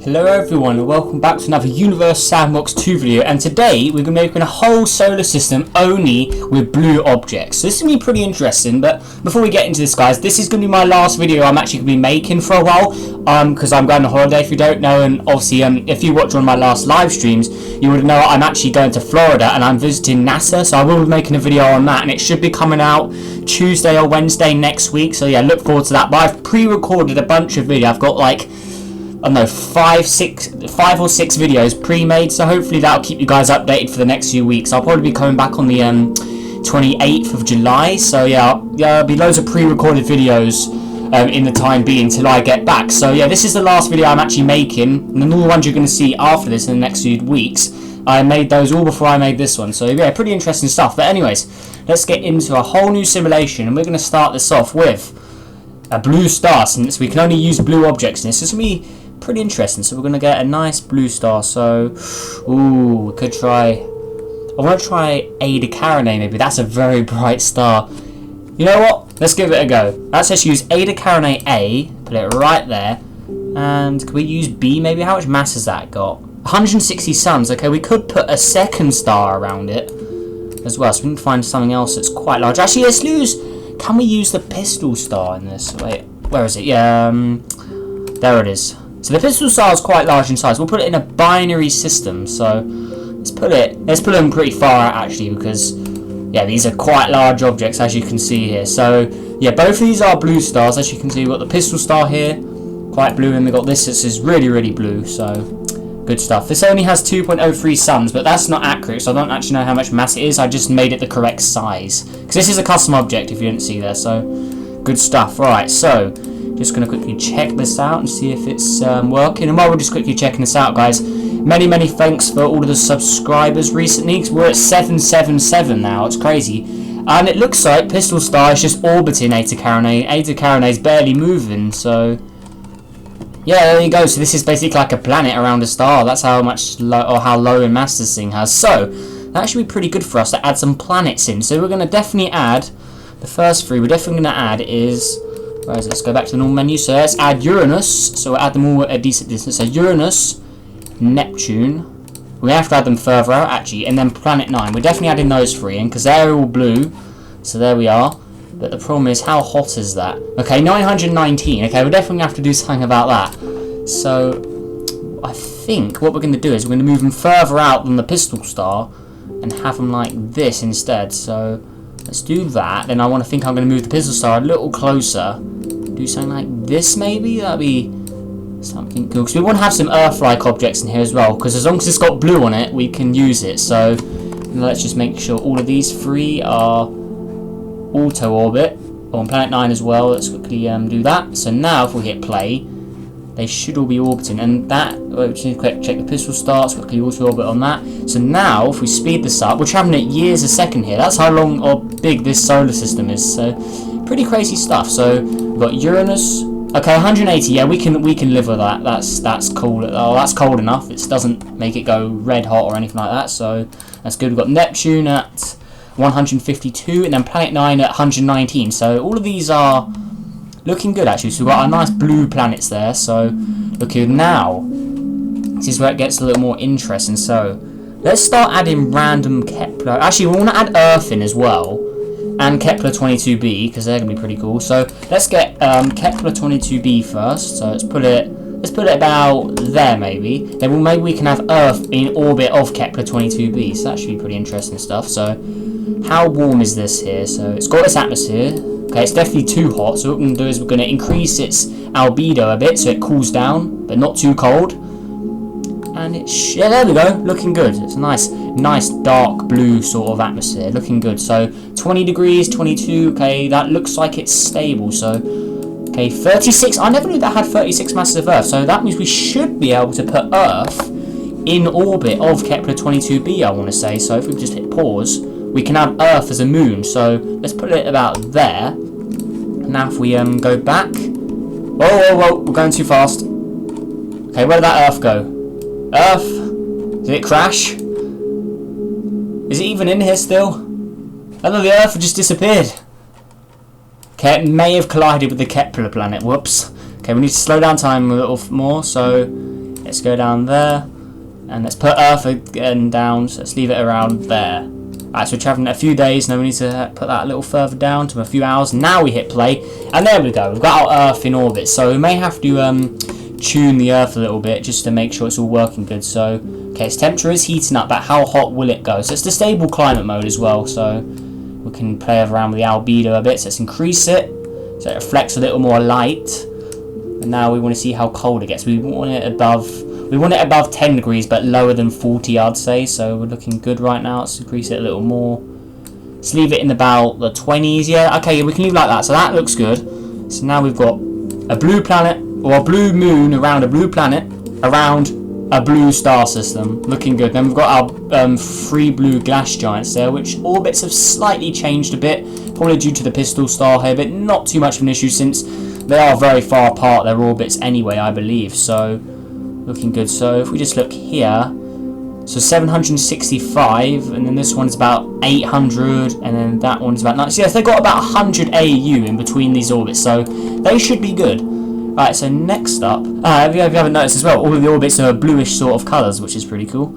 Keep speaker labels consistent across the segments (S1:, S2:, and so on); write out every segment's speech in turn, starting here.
S1: Hello everyone and welcome back to another Universe Sandbox 2 video, and today we're going to be making a whole solar system only with blue objects. So this is going to be pretty interesting, but before we get into this guys, this is going to be my last video I'm actually going to be making for a while, because I'm going on holiday if you don't know, and obviously if you watched one of my last live streams, you would know I'm actually going to Florida and I'm visiting NASA, so I will be making a video on that, and it should be coming out Tuesday or Wednesday next week, so yeah, look forward to that. But I've pre-recorded a bunch of videos. I've got like, I don't know, 5 or 6 videos pre-made, so hopefully that'll keep you guys updated for the next few weeks. I'll probably be coming back on the 28th of July, so yeah, there'll be loads of pre-recorded videos in the time being till I get back. So yeah, this is the last video I'm actually making, and all the ones you're going to see after this in the next few weeks, I made those all before I made this one, so yeah, pretty interesting stuff. But anyways, let's get into a whole new simulation, and we're going to start this off with a blue star, since we can only use blue objects in this. This is going to be pretty interesting. So we're going to get a nice blue star. So, ooh, we could try, I want to try Ada Carinae maybe. That's a very bright star. You know what? Let's give it a go. Let's just use Ada Carinae A, put it right there. And can we use B maybe? How much mass has that got? 160 suns. Okay, we could put a second star around it as well. So we need to find something else that's quite large. Actually, let's use, can we use the pistol star in this? Wait, where is it? Yeah, there it is. So the pistol star is quite large in size. We'll put it in a binary system. So let's put them pretty far out actually, because yeah, these are quite large objects as you can see here. So yeah, both of these are blue stars. As you can see, we've got the pistol star here, quite blue, and we've got this is really blue. So good stuff. This only has 2.03 suns, but that's not accurate, so I don't actually know how much mass it is. I just made it the correct size, because this is a custom object if you didn't see there. So good stuff. Right, so just going to quickly check this out and see if it's working. And while we're just quickly checking this out, guys, many thanks for all of the subscribers recently, because we're at 777 now. It's crazy. And it looks like Pistol Star is just orbiting Eta Carinae. Eta Carinae is barely moving, so yeah, there you go. So this is basically like a planet around a star. That's how much how low in mass this thing has. So that should be pretty good for us to add some planets in. So we're going to definitely add the first three. We're definitely going to add is, where is it? Let's go back to the normal menu. So let's add Uranus. So we'll add them all at a decent distance. So Uranus, Neptune. We have to add them further out actually, and then Planet 9. We're definitely adding those three in because they're all blue. So there we are. But the problem is, how hot is that? Okay, 919. Okay, we're definitely going to have to do something about that. So I think what we're going to do is we're going to move them further out than the Pistol Star and have them like this instead. So let's do that. Then I'm going to move the Pistol Star a little closer. Do something like this maybe. That'd be something cool. Because we want to have some Earth-like objects in here as well. Because as long as it's got blue on it, we can use it. So let's just make sure all of these three are auto orbit. On Planet 9 as well. Let's quickly do that. So now if we hit play, they should all be orbiting. And that, we just need to check the Pistol Star. Let's quickly auto orbit on that. So now if we speed this up, we're traveling at years a second here. That's how long or big this solar system is. So pretty crazy stuff. So we've got Uranus. Okay, 180. Yeah, we can live with that. That's cool. Oh, that's cold enough. It doesn't make it go red hot or anything like that. So that's good. We've got Neptune at 152, and then Planet 9 at 119. So all of these are looking good actually. So we've got our nice blue planets there. So look here now. This is where it gets a little more interesting. So let's start adding random Kepler. Actually, we want to add Earth in as well, and Kepler 22b, because they're gonna be pretty cool. So let's get Kepler 22b first. So let's put it about there maybe. Then maybe we can have Earth in orbit of Kepler 22b. So that should be pretty interesting stuff. So how warm is this here? So it's got its atmosphere. Okay, it's definitely too hot. So what we're gonna do is we're gonna increase its albedo a bit so it cools down, but not too cold. And it's, yeah, there we go, looking good. It's a nice dark blue sort of atmosphere, looking good. So 20 degrees, 22, okay, that looks like it's stable. So okay, 36, I never knew that had 36 masses of Earth. So that means we should be able to put Earth in orbit of Kepler 22b, I want to say. So if we just hit pause, we can have Earth as a moon. So let's put it about there. Now if we go back, whoa, we're going too fast. Okay, where did that Earth go? Earth, did it crash? Is it even in here still? I know the Earth just disappeared. Okay, it may have collided with the Kepler planet. Whoops. Okay, we need to slow down time a little more. So Let's go down there. And let's put Earth again down. So let's leave it around there. Alright, so we're traveling a few days. Now we need to put that a little further down to a few hours. Now we hit play. And there we go. We've got our Earth in orbit. So we may have to tune the Earth a little bit just to make sure it's all working good. So, okay, its temperature is heating up, but how hot will it go? So it's the stable climate mode as well. So we can play around with the albedo a bit. So let's increase it so it reflects a little more light. And now we want to see how cold it gets. We want it above 10 degrees, but lower than 40, I'd say. So we're looking good right now. Let's increase it a little more. Let's leave it in about the 20s. Yeah, okay, we can leave it like that. So that looks good. So now we've got a blue planet, or a blue moon around a blue planet, around a blue star system. Looking good. Then we've got our 3 blue gas giants there, which orbits have slightly changed a bit, probably due to the pistol star here, but not too much of an issue since they are very far apart, their orbits anyway, I believe. So looking good. So if we just look here, so 765, and then this one's about 800, and then that one's about 90. So yes, they've got about 100 AU in between these orbits, so they should be good. Right, so next up, if you haven't noticed as well, all of the orbits are bluish sort of colours, which is pretty cool.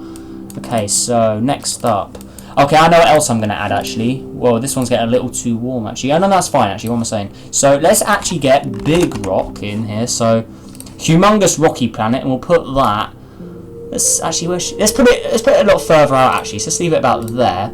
S1: Okay, so next up. Okay, I know what else I'm going to add, actually. Whoa, this one's getting a little too warm, actually. Oh, no, that's fine, actually, what am I saying? So let's actually get Big Rock in here. So humongous rocky planet, and we'll put that. Let's put it a lot further out, actually. So let's leave it about there.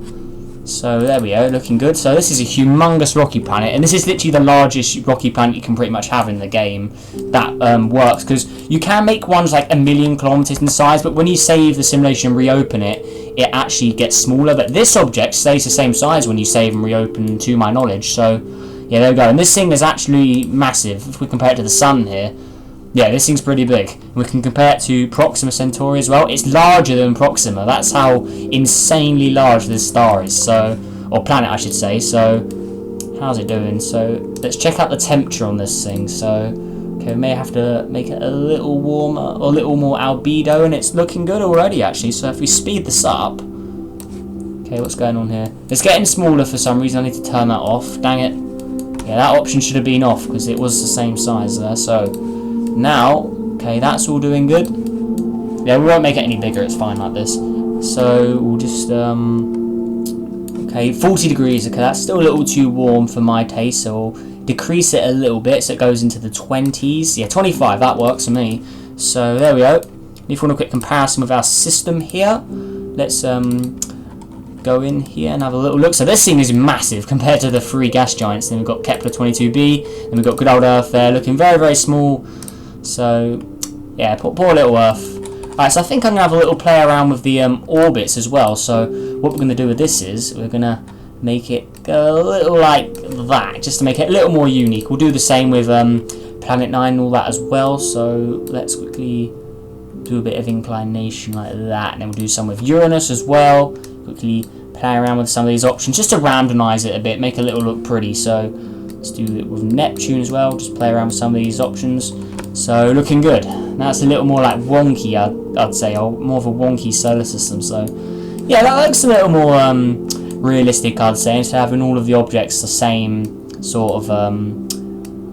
S1: So there we go, looking good. So this is a humongous rocky planet, and this is literally the largest rocky planet you can pretty much have in the game that works, because you can make ones like 1,000,000 kilometers in size, but when you save the simulation and reopen it, it actually gets smaller. But this object stays the same size when you save and reopen, to my knowledge. So yeah, there we go. And this thing is actually massive if we compare it to the sun here. Yeah, this thing's pretty big. We can compare it to Proxima Centauri as well. It's larger than Proxima. That's how insanely large this star is. So, or planet, I should say. So, how's it doing? So, let's check out the temperature on this thing. So, okay, we may have to make it a little warmer, or a little more albedo, and it's looking good already, actually. So, if we speed this up, okay, what's going on here? It's getting smaller for some reason. I need to turn that off. Dang it. Yeah, that option should have been off because it was the same size there. So now, okay, that's all doing good. Yeah, we won't make it any bigger, it's fine like this. So we'll just okay, 40 degrees. Okay, that's still a little too warm for my taste, so we'll decrease it a little bit so it goes into the 20s. Yeah, 25, that works for me. So there we go. If you want a quick comparison with our system here, let's go in here and have a little look. So this thing is massive compared to the 3 gas giants. Then we've got Kepler 22b, then we've got good old Earth there, looking very, very small. So yeah, poor little Earth. Alright, so I think I'm going to have a little play around with the orbits as well. So what we're going to do with this is we're going to make it go a little like that, just to make it a little more unique. We'll do the same with Planet 9 and all that as well. So let's quickly do a bit of inclination like that, and then we'll do some with Uranus as well. Quickly play around with some of these options just to randomize it a bit, make it a little look pretty. So let's do it with Neptune as well, just play around with some of these options. So looking good. That's a little more like wonky, I'd say, or more of a wonky solar system. So yeah, that looks a little more realistic, I'd say, instead of having all of the objects the same sort of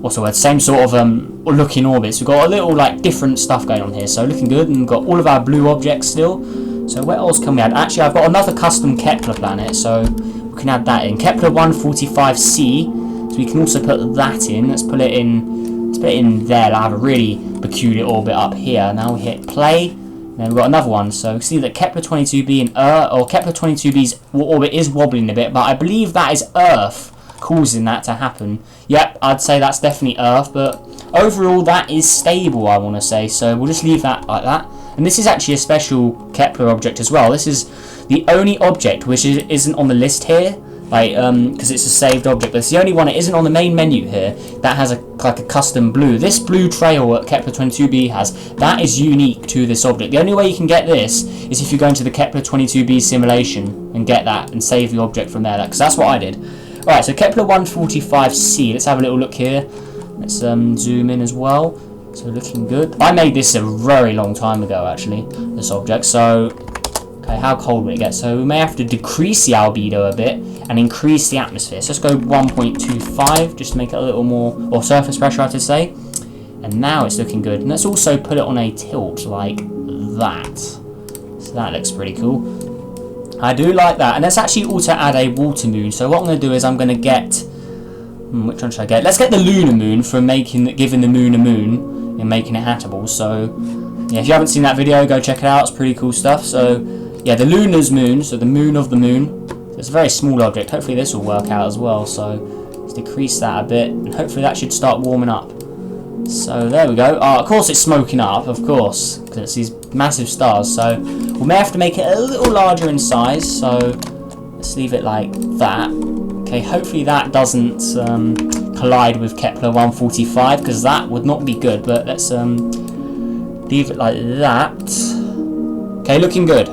S1: what's the word? Same sort of looking orbits. We've got a little like different stuff going on here. So looking good, and we've got all of our blue objects still. So where else can we add? Actually, I've got another custom Kepler planet, so we can add that in. Kepler 145c. So we can also put that in. Let's put it in. Let's put it in there. I'll have a really peculiar orbit up here. Now we hit play. And then we've got another one. So we see that Kepler 22b or Kepler 22b's orbit is wobbling a bit, but I believe that is Earth causing that to happen. Yep, I'd say that's definitely Earth, but overall that is stable, I want to say. So we'll just leave that like that. And this is actually a special Kepler object as well. This is the only object which isn't on the list here, like because it's a saved object. But it's the only one that isn't on the main menu here that has like a custom blue. This blue trail that Kepler 22b has, that is unique to this object. The only way you can get this is if you go into the Kepler 22b simulation and get that and save the object from there, because that's what I did. Alright, so Kepler 145c. Let's have a little look here. Let's zoom in as well. So looking good. I made this a very long time ago, actually, this object. So, okay, how cold will it get? So we may have to decrease the albedo a bit and increase the atmosphere. So let's go 1.25 just to make it a little more, or surface pressure, I have to say. And now it's looking good. And let's also put it on a tilt, like that. So that looks pretty cool. I do like that. And let's actually also add a water moon. So what I'm going to do is I'm going to get... which one should I get? Let's get the lunar moon for giving the moon a moon and making it habitable. So, yeah, if you haven't seen that video, go check it out. It's pretty cool stuff. So, yeah, the lunar's moon. So the moon of the moon. So it's a very small object. Hopefully this will work out as well. So let's decrease that a bit. And hopefully that should start warming up. So there we go. Of course it's smoking up, of course, because it's these massive stars. So we may have to make it a little larger in size. So let's leave it like that. Okay, hopefully that doesn't collide with Kepler 145, because that would not be good. But let's leave it like that. Okay, looking good.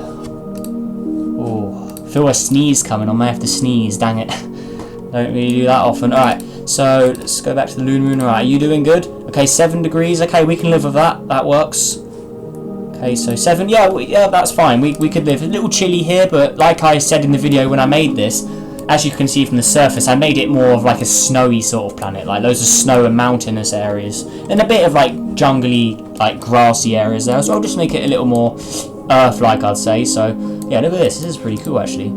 S1: Oh, I feel a sneeze coming. I may have to sneeze. Dang it! Don't really do that often. All right. So let's go back to the lunar moon. Alright, are you doing good? Okay, 7 degrees. Okay, we can live with that. That works. Okay, so 7. Yeah, that's fine. We could live. A little chilly here, but like I said in the video when I made this, as you can see from the surface, I made it more of like a snowy sort of planet. Like loads of snow and mountainous areas. And a bit of like jungly, like grassy areas there. So I'll just make it a little more Earth-like, I'd say. So yeah, look at this. This is pretty cool, actually.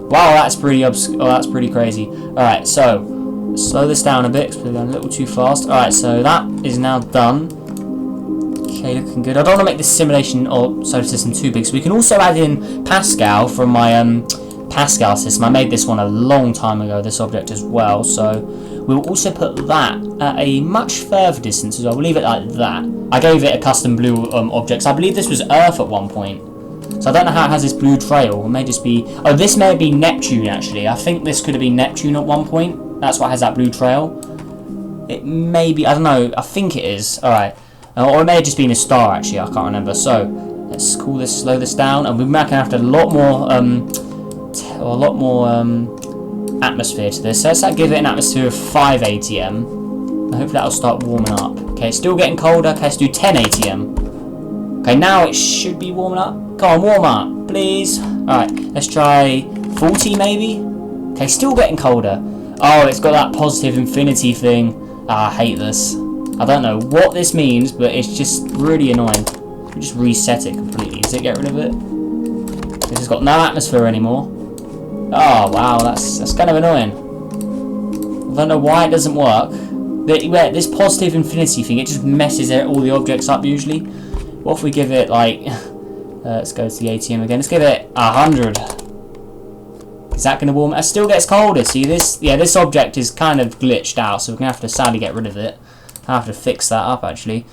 S1: Wow, that's pretty that's pretty crazy. Alright, so slow this down a bit because we're going a little too fast. Alright, so that is now done. Okay, looking good. I don't want to make this simulation or solar system too big, so we can also add in Pascal from my Pascal system. I made this one a long time ago, this object as well, so we'll also put that at a much further distance as well. We'll leave it like that. I gave it a custom blue object. I believe this was Earth at one point. So I don't know how it has this blue trail. It may just be... Oh, this may be Neptune, actually. I think this could have been Neptune at one point. That's why it has that blue trail. It may be... I don't know. I think it is. Alright. Or it may have just been a star, actually. I can't remember. So, let's cool this, slow this down. And we're going to have to add a lot more... atmosphere to this. So let's give it an atmosphere of 5 ATM. And hopefully that'll start warming up. Okay, still getting colder. Okay, let's do 10 ATM. Okay, now it should be warming up. Come on, warm up, please. Alright, let's try 40 maybe. Okay, still getting colder. Oh, it's got that positive infinity thing. I hate this. I don't know what this means, but it's just really annoying. We'll just reset it completely. Does it get rid of it? This has got no atmosphere anymore. Oh, wow, that's kind of annoying. I don't know why it doesn't work. This positive infinity thing, it just messes all the objects up usually. What if we give it like... let's go to the ATM again. Let's give it 100. Is that going to warm? It still gets colder. See this? Yeah, this object is kind of glitched out, so we're going to have to sadly get rid of it. I have to fix that up actually.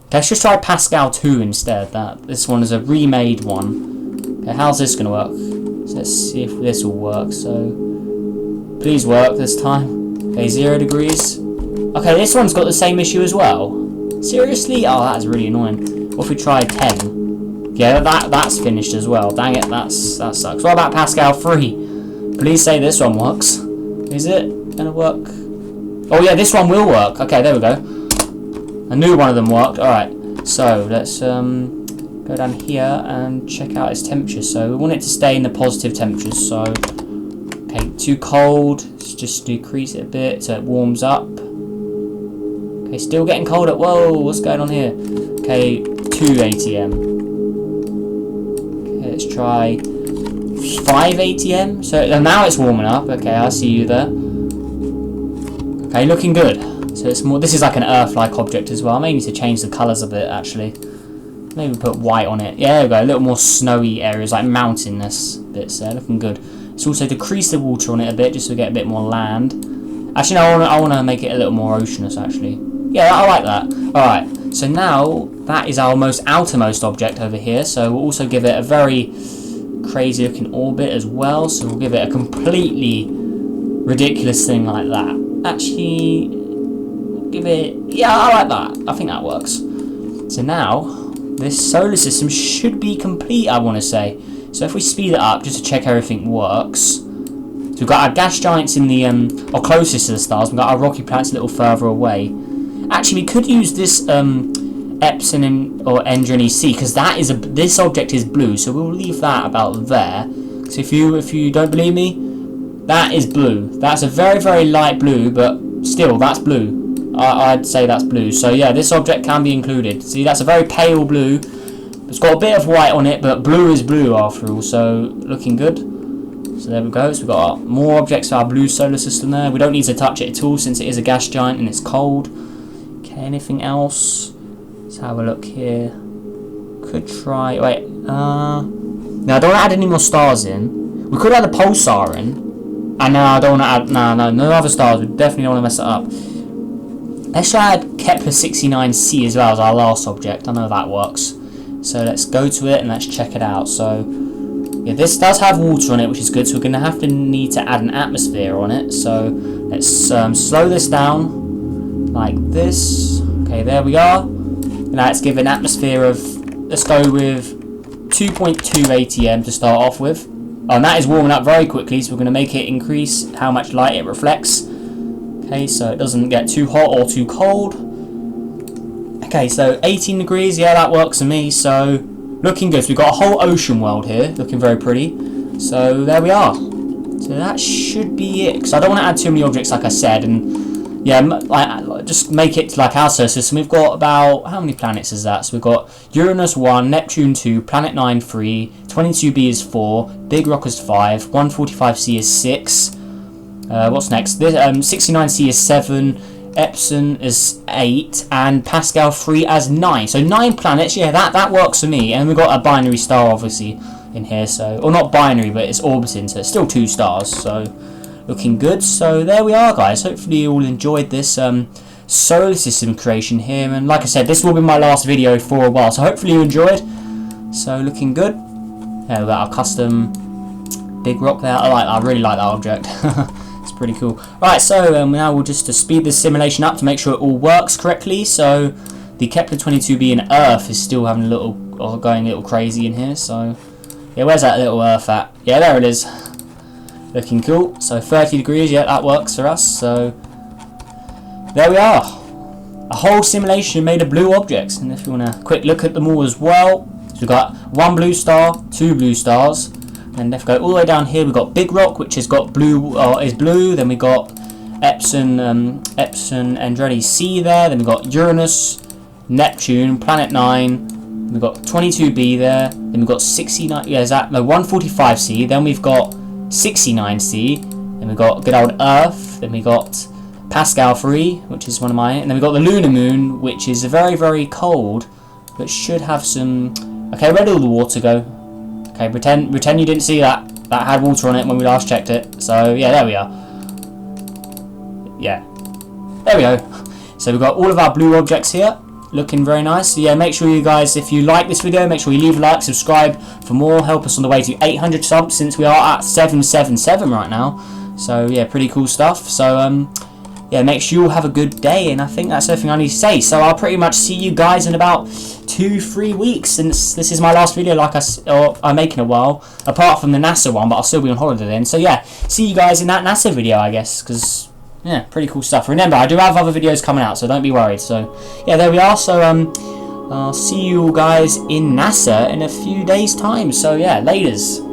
S1: Okay, let's just try Pascal 2 instead. This one is a remade one. Okay, how's this going to work? So let's see if this will work. So please work this time. Okay, 0 degrees. Okay, this one's got the same issue as well. Seriously? Oh, that's really annoying. What if we try 10? Yeah, that's finished as well. Dang it, that sucks. What about Pascal 3? Please say this one works. Is it gonna work? Oh yeah, this one will work. Okay, there we go. I knew one of them worked. Alright, so let's go down here and check out its temperature. So we want it to stay in the positive temperatures. So, okay, too cold. Let's just decrease it a bit so it warms up. Okay, still getting colder. Whoa, what's going on here? Okay, 2 ATM. Okay, let's try 5 ATM. So now it's warming up. Okay, I see you there. Okay, looking good. So it's more. This is like an Earth-like object as well. I may need to change the colours of it actually. Maybe put white on it. Yeah, there we go. A little more snowy areas, like mountainous bits there. Looking good. Let's also decrease the water on it a bit, just so we get a bit more land. Actually, no, I want to make it a little more oceanous. Actually, yeah, I like that. All right. So now that is our most outermost object over here. So we'll also give it a very crazy-looking orbit as well. So we'll give it a completely ridiculous thing like that. Actually, we'll give it. Yeah, I like that. I think that works. So now this solar system should be complete, I want to say. So if we speed it up just to check everything works. So we've got our gas giants in the or closest to the stars. We've got our rocky planets a little further away. Actually, we could use this Epsilon or Endron EC because that is this object is blue. So we'll leave that about there. So if you don't believe me, that is blue. That's a very, very light blue, but still that's blue. I'd say that's blue. So yeah, this object can be included. See, that's a very pale blue. It's got a bit of white on it, but blue is blue after all, so looking good. So there we go. So we've got more objects for our blue solar system there. We don't need to touch it at all since it is a gas giant and it's cold. Okay, anything else? Let's have a look here. Could try... Wait. No, I don't want to add any more stars in. We could add a pulsar in. And no, I don't want to add... No other stars. We definitely don't want to mess it up. Let's add Kepler 69c as well as our last object. I know that works. So let's go to it and let's check it out. So, yeah, this does have water on it, which is good. So we're going to need to add an atmosphere on it. So let's slow this down like this. Okay, there we are. Now let's give an atmosphere of, let's go with 2.2 ATM to start off with. And that is warming up very quickly, so we're going to make it increase how much light it reflects. Okay, so it doesn't get too hot or too cold. Okay, so 18 degrees, yeah, that works for me. So looking good. So we've got a whole ocean world here, looking very pretty. So there we are. So that should be it. Because I don't want to add too many objects, like I said, and yeah, just make it like our solar system. We've got about, how many planets is that? So we've got Uranus 1, Neptune 2, Planet 9 3, 22b is 4, Big Rock is 5, 145c is 6. What's next? This 69c is 7, Epson is 8, and Pascal 3 as 9. So 9 planets. Yeah, that works for me. And we've got a binary star obviously in here. So, or not binary, but it's orbiting, so it's still 2 stars. So looking good. So there we are, guys. Hopefully you all enjoyed this solar system creation here. And like I said, this will be my last video for a while. So hopefully you enjoyed. So looking good. Yeah, we've got our custom Big Rock there. I really like that object. It's pretty cool. Right, so now we'll just speed this simulation up to make sure it all works correctly. So the Kepler 22b in Earth is still having going a little crazy in here. So yeah, where's that little Earth at? Yeah, there it is. Looking cool. So 30 degrees, yeah, that works for us. So there we are. A whole simulation made of blue objects. And if you want a quick look at them all as well, so we've got 1 blue star, 2 blue stars. And if we go all the way down here, we've got Big Rock, which has got blue, is blue. Then we got Epson Andretti C there. Then we got Uranus, Neptune, Planet 9. We've got 22b there. Then we've got 69. Yeah, is that no 145c? Then we've got 69c. Then we've got good old Earth. Then we got Pascal 3, which is one of mine. And then we've got the Lunar Moon, which is very, very cold, but should have some. Okay, where did all the water go? Okay, pretend you didn't see that. That had water on it when we last checked it. So yeah, there we are. Yeah, there we go. So we've got all of our blue objects here, looking very nice. So yeah, make sure you guys, if you like this video, make sure you leave a like, subscribe for more. Help us on the way to 800 subs, since we are at 777 right now. So yeah, pretty cool stuff. So yeah, make sure you all have a good day, and I think that's everything I need to say. So I'll pretty much see you guys in about 2-3 weeks, since this is my last video I'm making a while, apart from the NASA one, but I'll still be on holiday then. So yeah, see you guys in that NASA video, I guess, because yeah, pretty cool stuff. Remember, I do have other videos coming out, so don't be worried. So yeah, there we are. So I'll see you guys in NASA in a few days time. So yeah, laters.